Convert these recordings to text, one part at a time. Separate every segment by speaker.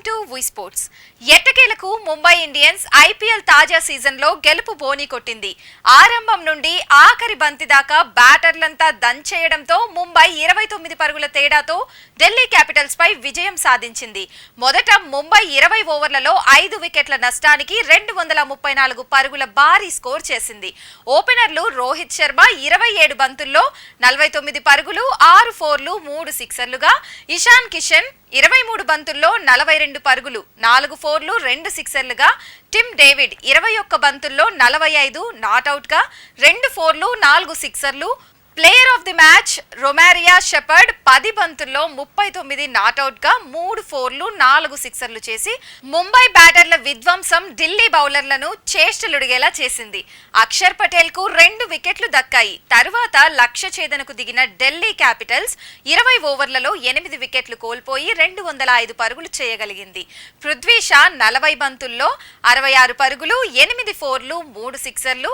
Speaker 1: To V sports. ఎట్టకేలకు Mumbai Indians IPL తాజా సీజన్లో గెలుపు బోని కొట్టింది. ఆరంభం నుండి ఆఖరి బంతి దాకా బ్యాటర్లంతా దంచేయడంతో ముంబై 29 పరుగుల తేడాతో ఢిల్లీ క్యాపిటల్స్ పై విజయం సాధించింది. మొదట ముంబై 20 ఓవర్లలో 5 వికెట్ల నష్టానికి 234 పరుగుల భారీ స్కోర్ చేసింది. ఓపెనర్లు రోహిత్ శర్మ 27 బంతుల్లో 49 పరుగులు, 6 ఫోర్లు, 3 సిక్సర్లుగా, ఇషాన్ కిషన్ 23 బంతుల్లో 42 పరుగులు, 4 ఫోర్లు, 2 సిక్సర్లుగా, టిమ్ డేవిడ్ 21 బంతుల్లో 45 నాట్అవుట్ గా, 2 ఫోర్లు, 4 సిక్సర్లు. Player of the match Romario Shepherd 10 బంతుల్లో 39 నాట్అవుట్ గా, 3 ఫోర్లు, 4 సిక్సర్లు చేసి ముంబై బ్యాటర్ల విధ్వంసం ఢిల్లీ బౌలర్లను చేష్టలుడిగేలా చేసింది. అక్షర్ పటేల్ కు 2 వికెట్లు దక్కాయి. తరువాత లక్ష్య ఛేదనకు దిగిన ఢిల్లీ క్యాపిటల్స్ 20 ఓవర్లలో 8 వికెట్లు కోల్పోయి 205 పరుగులు చేయగలిగింది. పృథ్వీ షా 40 బంతుల్లో 66 పరుగులు, 8 ఫోర్లు, 3 సిక్సర్లు.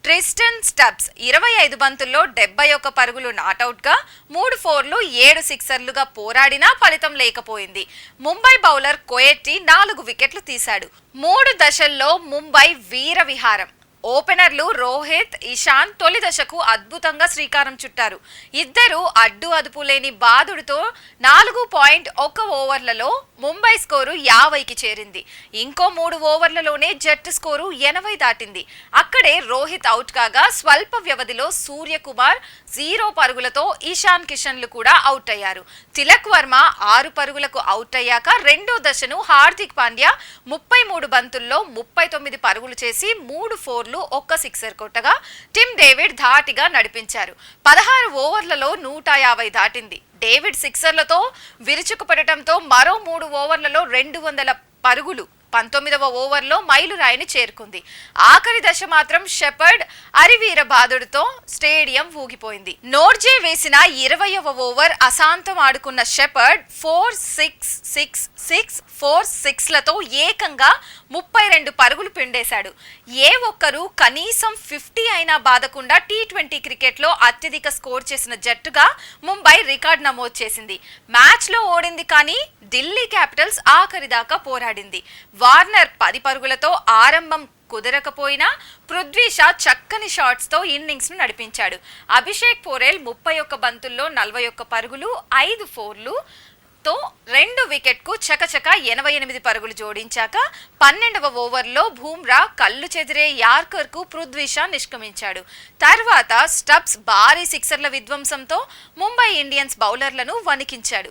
Speaker 1: ట్రిస్టన్ స్టబ్స్ 25 బంతుల్లో 71 పరుగులు నాట్అవుట్ గా, 3 ఫోర్లు, 7 సిక్సర్లుగా పోరాడినా ఫలితం లేకపోయింది. ముంబై బౌలర్ కోయెట్టి 4 వికెట్లు తీశాడు. 3 దశల్లో ముంబై వీర విహారం. ఓపెనర్లు రోహిత్, ఇషాన్ తొలి దశకు అద్భుతంగా శ్రీకారం చుట్టారు. ఇద్దరు అడ్డు అదుపు లేని బాదుడితో 4.1 ఓవర్లలో ముంబై స్కోరు 50కి చేరింది. ఇంకో 3 ఓవర్లలోనే జట్టు స్కోరు 80 దాటింది. అక్కడే రోహిత్ అవుట్ కాగా స్వల్ప వ్యవధిలో సూర్యకుమార్ 0 పరుగులతో ఇషాన్ కిషన్లు కూడా అవుట్ అయ్యారు. తిలక్ వర్మ 6 పరుగులకు అవుట్ అయ్యాక రెండో దశను హార్దిక్ పాండ్యా 33 బంతుల్లో 39 పరుగులు చేసి 3 ఫోర్లు, 1 సిక్సర్ కొట్టగా టిమ్ డేవిడ్ ధాటిగా నడిపించారు. 16 ఓవర్లలో 150 దాటింది. డేవిడ్ సిక్సర్లతో విరుచుకుపడటంతో మరో 3 ఓవర్లలో 200 పరుగులు 19వ ఓవర్లో మైలురాయిని చేరుకుంది. ఆఖరి దశ మాత్రం షెపర్డ్ అరివీర బాదుడితో స్టేడియం ఊగిపోయింది. నోర్జే వేసిన 20వ ఓవర్ అశాంతం ఆడుకున్న షెపర్డ్ 4-6-6-6-4-6లతో ఏకంగా 32 పరుగులు పిండేశాడు. ఏ ఒక్కరూ కనీసం 50 అయినా బాదకుండా టీ20 క్రికెట్లో అత్యధిక స్కోర్ చేసిన జట్టుగా ముంబై రికార్డ్ నమోదు చేసింది. మ్యాచ్లో ఓడింది కానీ ఢిల్లీ క్యాపిటల్స్ ఆఖరి దాకా పోరాడింది. వార్నర్ 10 పరుగులతో ఆరంభం కుదరకపోయినా పృథ్వీ షా చక్కని షాట్స్ తో ఇన్నింగ్స్ ను నడిపించాడు. అభిషేక్ పోరెల్ 31 బంతుల్లో 41 పరుగులు, 5 ఫోర్లు తో 2 వికెట్ కు చకచక 88 పరుగులు జోడించాక 12వ ఓవర్లో బూమ్రా కళ్ళు చెదిరే యార్కర్ కు పృథ్వీ షా నిష్క్రమించాడు. తర్వాత స్టబ్స్ భారీ సిక్సర్ల విధ్వంసంతో ముంబై ఇండియన్స్ బౌలర్లను వణికించాడు.